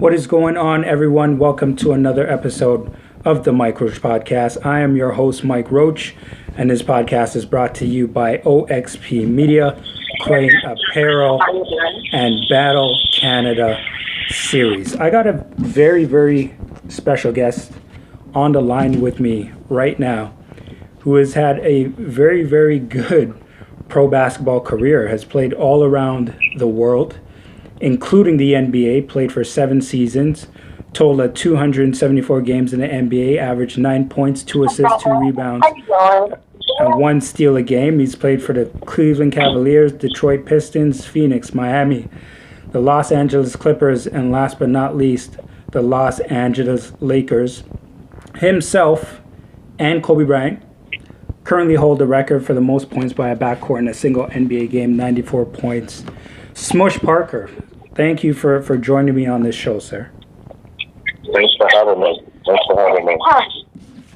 What is going on, everyone? Welcome to another episode of the Mike Roach Podcast. I am your host, Mike Roach, and this podcast is brought to you by OXP Media, Crane Apparel, and Battle Canada Series. I got a very, very special guest on the line with me right now who has had a very, very good pro basketball career, has played all around the world, including the NBA, played for 7 seasons, totaled 274 games in the NBA, averaged 9 points, 2 assists, 2 rebounds, and 1 steal a game. He's played for the Cleveland Cavaliers, Detroit Pistons, Phoenix, Miami, the Los Angeles Clippers, and last but not least, the Los Angeles Lakers. Himself and Kobe Bryant currently hold the record for the most points by a backcourt in a single NBA game, 94 points. Smush Parker, thank you for joining me on this show, sir. Thanks for having me.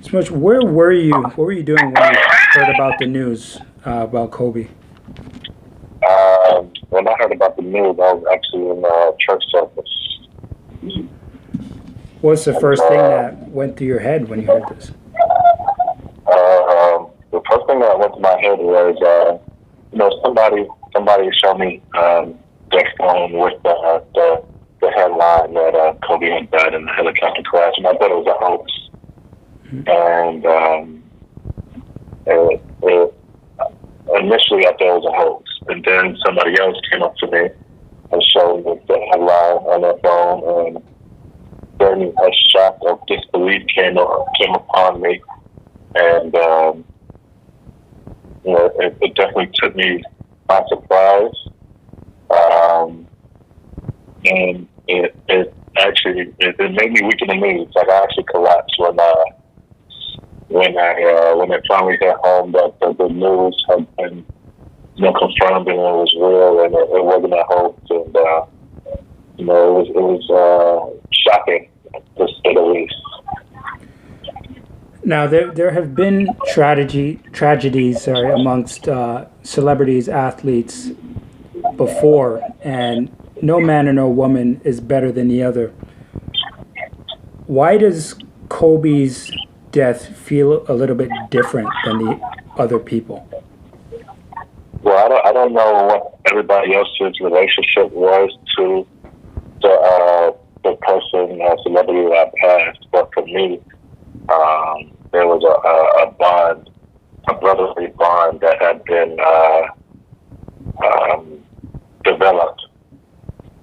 Smush, where were you? What were you doing when you heard about the news about Kobe? When I heard about the news, I was actually in church service. What's the first thing that went through your head when you heard this? The first thing that went to my head was, somebody showed me their phone with the headline that Kobe had died in a helicopter crash, and I thought it was a hoax. And initially I thought it was a hoax, and then somebody else came up to me and showed me the headline on their phone, and then a shock of disbelief came upon me, and it definitely took me by surprise, and it made me weak in the knees. Like, I actually collapsed when it finally hit home that the news had been confirmed and it was real and it wasn't a hoax, and it was shocking, to say the least. Now, there have been tragedies amongst celebrities, athletes before, and no man or no woman is better than the other. Why does Kobe's death feel a little bit different than the other people? Well, I don't know what everybody else's relationship was to the person, celebrity that passed, but for me, there was a bond, a brotherly bond that had been developed,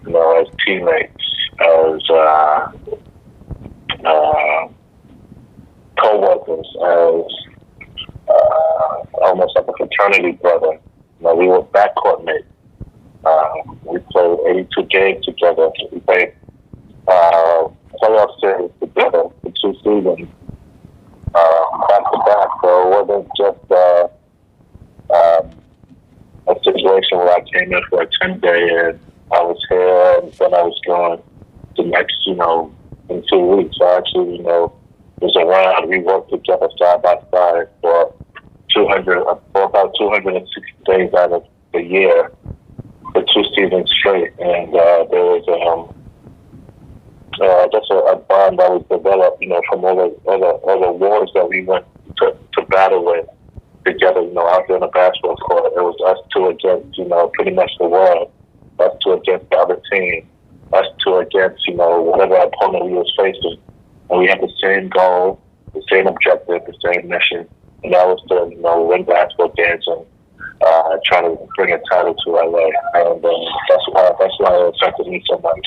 as teammates, as co-workers, as almost like a fraternity brother. We were backcourt mates. We played 82 games together. We played playoff series together for 2 seasons, back to back. So it wasn't just a situation where I came in for a 10-day and I was here and then I was gone the next, in 2 weeks. I actually, was around. We worked together side by side for about 260 days out of the year for 2 seasons straight, and there was just a bond that was developed, from all the wars that we went to battle with together, out there on the basketball court. It was us 2 against, pretty much the world, us 2 against the other team, us 2 against, whatever opponent we was facing. And we had the same goal, the same objective, the same mission, and that was to, win basketball games and try to bring a title to LA. And that's why it affected me so much.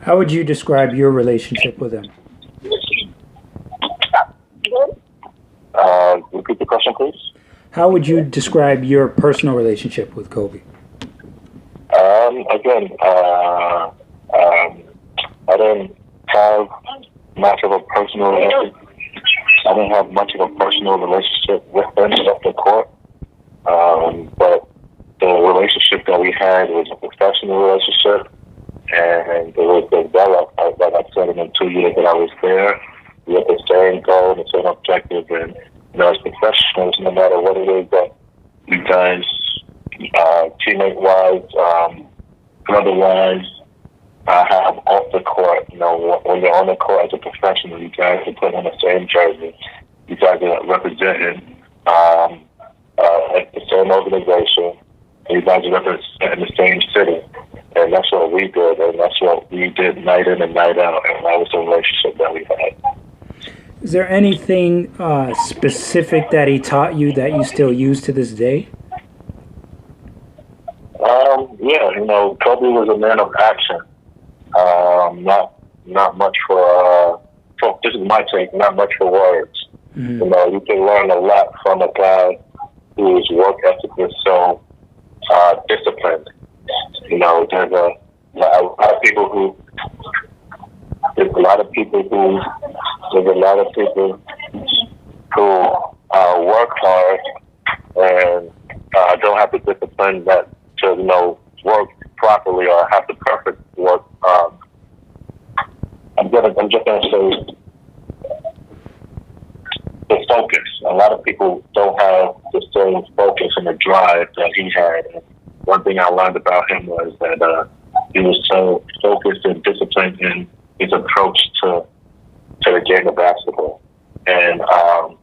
How would you describe your relationship with him? Repeat the question, please. How would you describe your personal relationship with Kobe? Again, I didn't have much of a personal relationship. I didn't have much of a personal relationship with him off the court. But the relationship that we had was a professional relationship, and it was developed, like I said, in the 2 years that I was there. We had the same goal, the same objective, and as professionals, no matter what it is that you guys, teammate-wise, brother-wise, I have off the court. When you're on the court as a professional, you guys are putting on the same jersey. You guys are representing the same organization. You guys are representing the same city. And that's what we did, and that's what we did night in and night out, and that was the relationship that we had. Is there anything specific that he taught you that you still use to this day? Yeah, Kobe was a man of action. Not much for this is my take, not much for words. You can learn a lot from a guy whose work ethic is so disciplined. There's a lot of people who work hard and don't have the discipline that to work properly or have the perfect work. I'm just gonna say the focus. A lot of people don't have the same focus and the drive that he had. And one thing I learned about him was that he was so focused and disciplined in his approach to the game of basketball. And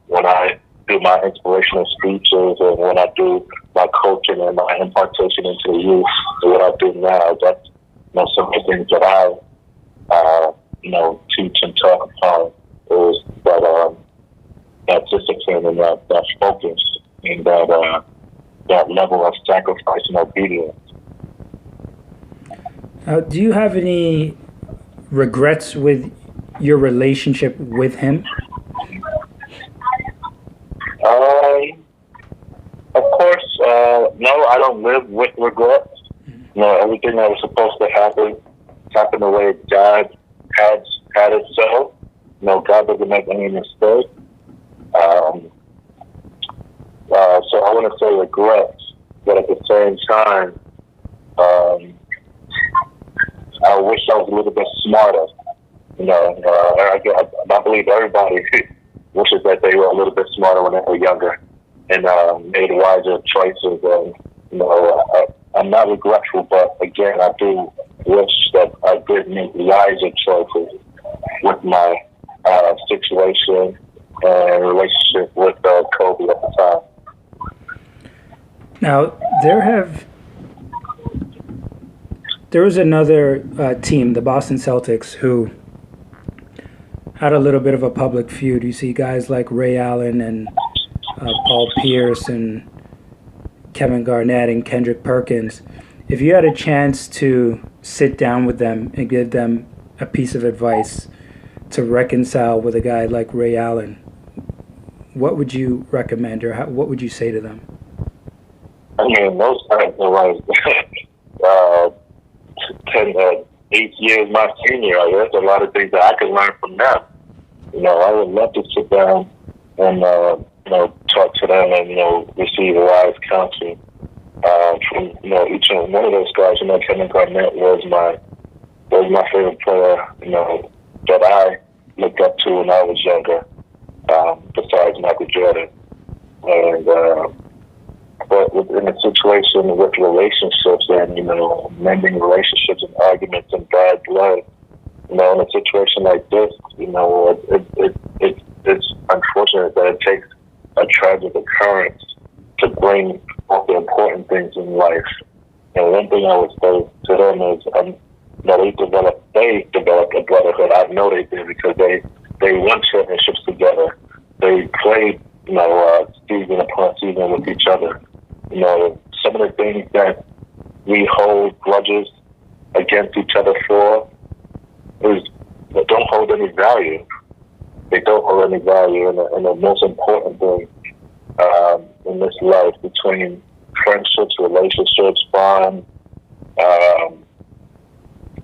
when I do my inspirational speeches and when I do my coaching and my impartation into the youth, and what I do now, that's some of the things that I teach and talk about is that discipline and that focus and that level of sacrifice and obedience. Do you have any regrets with your relationship with him? Of course, no, I don't live with regrets. Everything that was supposed to happen happened the way God had it so. God doesn't make any mistakes. So I want to say regrets, but at the same time, I wish I was a little bit smarter. I believe everybody wishes that they were a little bit smarter when they were younger and made wiser choices. And I'm not regretful, but again, I do wish that I did make wiser choices with my situation and relationship with Kobe at the time. Now, there was another team, the Boston Celtics, who had a little bit of a public feud. You see guys like Ray Allen and Paul Pierce and Kevin Garnett and Kendrick Perkins. If you had a chance to sit down with them and give them a piece of advice to reconcile with a guy like Ray Allen, what would you recommend, or what would you say to them? I mean, those guys are like 8 years my senior. There's a lot of things that I could learn from them. I would love to sit down and talk to them and receive wise counsel from each and one of those guys. Kevin Garnett was my favorite player. That I looked up to when I was younger. Besides Michael Jordan, and but in a situation with relationships and mending relationships and arguments and bad blood, in a situation like this, it's unfortunate that it takes a tragic occurrence to bring up the important things in life. And one thing I would say to them is, they developed a brotherhood. I know they did because they won championships together. They played, season upon season with each other. Some of the things that we hold grudges against each other for don't hold any value. They don't hold any value. And the most important thing in this life between friendships, relationships, bonds,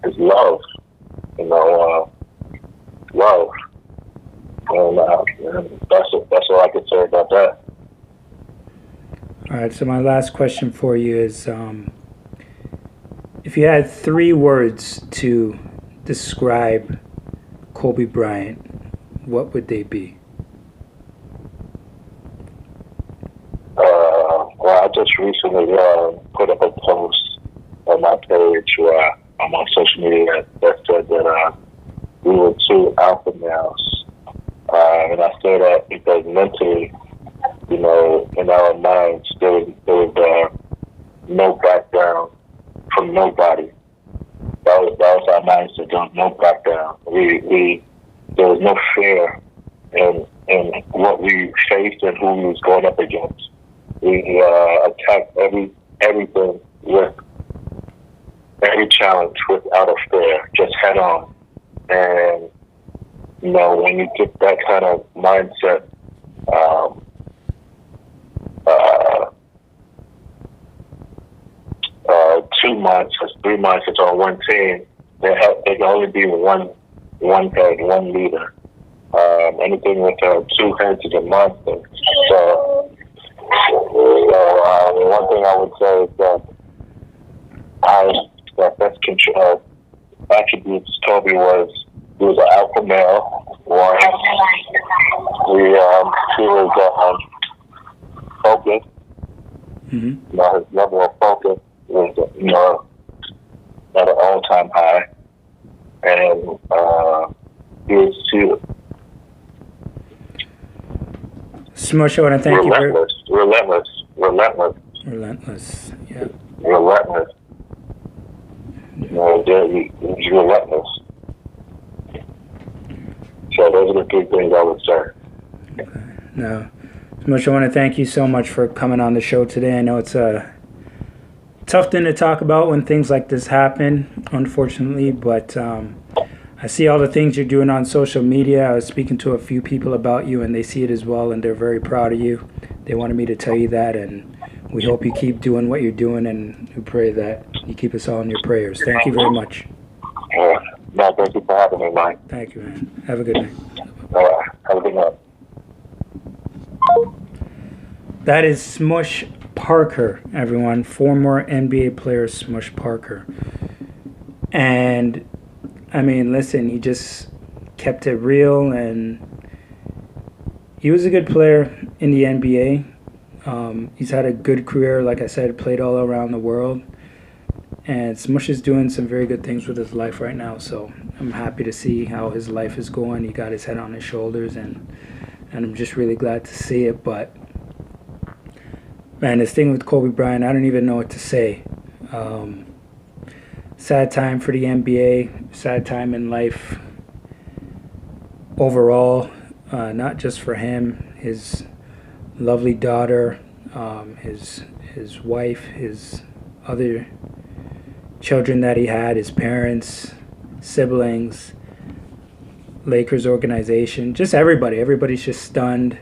is love. Love. And that's all I can say about that. All right, so my last question for you is, if you had 3 words to describe Kobe Bryant, what would they be? Well, I just recently put up a post on my page where on social media that said that we were two alpha males. And I say that because mentally, you know, in our minds, there was no background from nobody. That was our mindset. There was no background. There was no fear in what we faced and who we was going up against. We attacked everything with every challenge without a fear, just head on. And you know, when you get that kind of mindset, 2 months or 3 months, it's on one team. There can only be one head, one leader. Anything with 2 heads is a monster. So one thing I would say is that best control attributes Kobe was he was an alpha male. One, he was focused. Mm-hmm. You know, his level of focus was, you know, at an all-time high. And he was Smush, I want to thank you for... Relentless. Yeah. Relentless. You know, he was relentless. So those are the 3 things I would say. Okay. No. Smush, I want to thank you so much for coming on the show today. I know it's a tough thing to talk about when things like this happen, unfortunately, but I see all the things you're doing on social media. I was speaking to a few people about you, and they see it as well, and they're very proud of you. They wanted me to tell you that, and we hope you keep doing what you're doing, and we pray that you keep us all in your prayers. Thank you very much. No, thank you for having me, Mike. Thank you, man. Have a good night. All right. Have a good night. That is Smush Parker, everyone. Former NBA player Smush Parker. And, I mean, listen, he just kept it real, and he was a good player in the NBA. He's had a good career, like I said, played all around the world. And Smush is doing some very good things with his life right now, so I'm happy to see how his life is going. He got his head on his shoulders, and I'm just really glad to see it. But, man, this thing with Kobe Bryant, I don't even know what to say. Sad time for the NBA, sad time in life overall, not just for him, his lovely daughter, his wife, his other children that he had, his parents, siblings, Lakers organization, just everybody. Everybody's just stunned.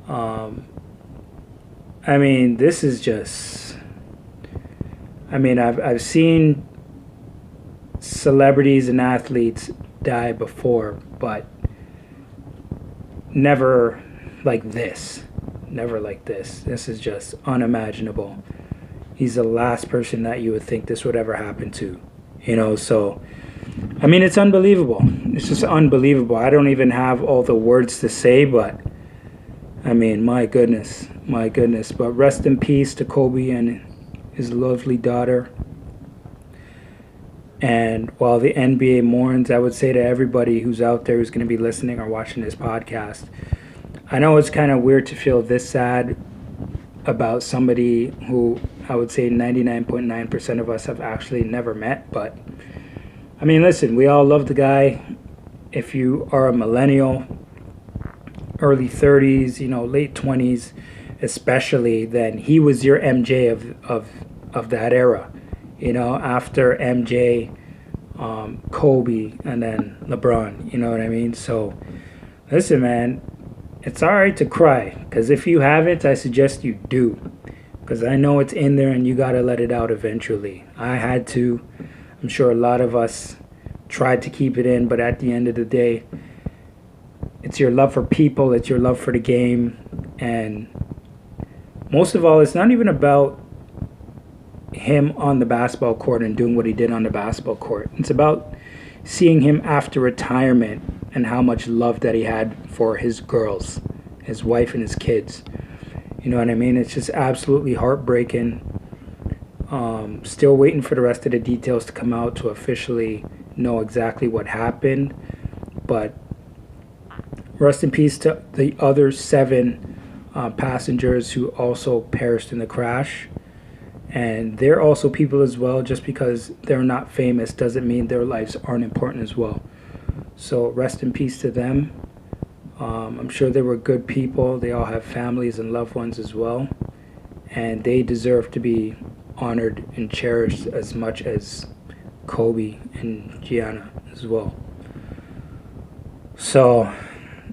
I mean, this is just... I mean, I've seen celebrities and athletes die before, but never like this. Never like this. This is just unimaginable. He's the last person that you would think this would ever happen to, you know, so, I mean, it's unbelievable. It's just unbelievable. I don't even have all the words to say, but, I mean, my goodness. But rest in peace to Kobe and his lovely daughter. And while the NBA mourns, I would say to everybody who's out there who's going to be listening or watching this podcast, I know it's kind of weird to feel this sad about somebody who I would say 99.9% of us have actually never met. But, I mean, listen, we all love the guy. If you are a millennial, early 30s, you know, late 20s especially, then he was your MJ of that era. You know, after MJ, Kobe, and then LeBron, you know what I mean? So, listen, man, it's all right to cry, because if you haven't, I suggest you do, because I know it's in there and you got to let it out eventually. I had to. I'm sure a lot of us tried to keep it in, but at the end of the day, it's your love for people, it's your love for the game, and most of all, it's not even about him on the basketball court and doing what he did on the basketball court. It's about seeing him after retirement and how much love that he had for his girls, his wife and his kids. You know what I mean? It's just absolutely heartbreaking. Still waiting for the rest of the details to come out to officially know exactly what happened. But rest in peace to the other 7 passengers who also perished in the crash. And they're also people as well. Just because they're not famous doesn't mean their lives aren't important as well. So rest in peace to them. I'm sure they were good people. They all have families and loved ones as well. And they deserve to be honored and cherished as much as Kobe and Gianna as well. So,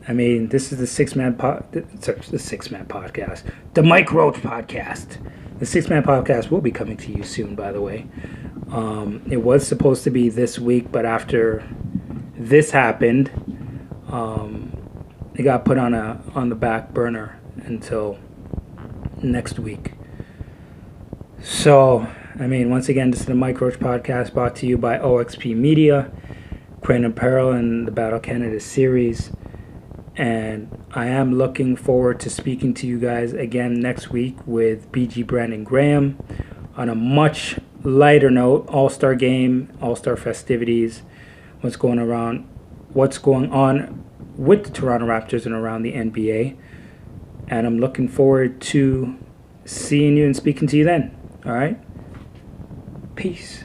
I mean, this is the six-man podcast. The Mike Roach Podcast. The 6-Man Podcast will be coming to you soon, by the way. It was supposed to be this week, but after this happened, it got put on the back burner until next week. So, I mean, once again, this is the Mike Roach Podcast brought to you by OXP Media, Crane Apparel, and the Battle Canada series. And I am looking forward to speaking to you guys again next week with BG Brandon Graham on a much lighter note. All-Star game, All-Star festivities, what's going on with the Toronto Raptors and around the NBA. And I'm looking forward to seeing you and speaking to you then. All right? Peace.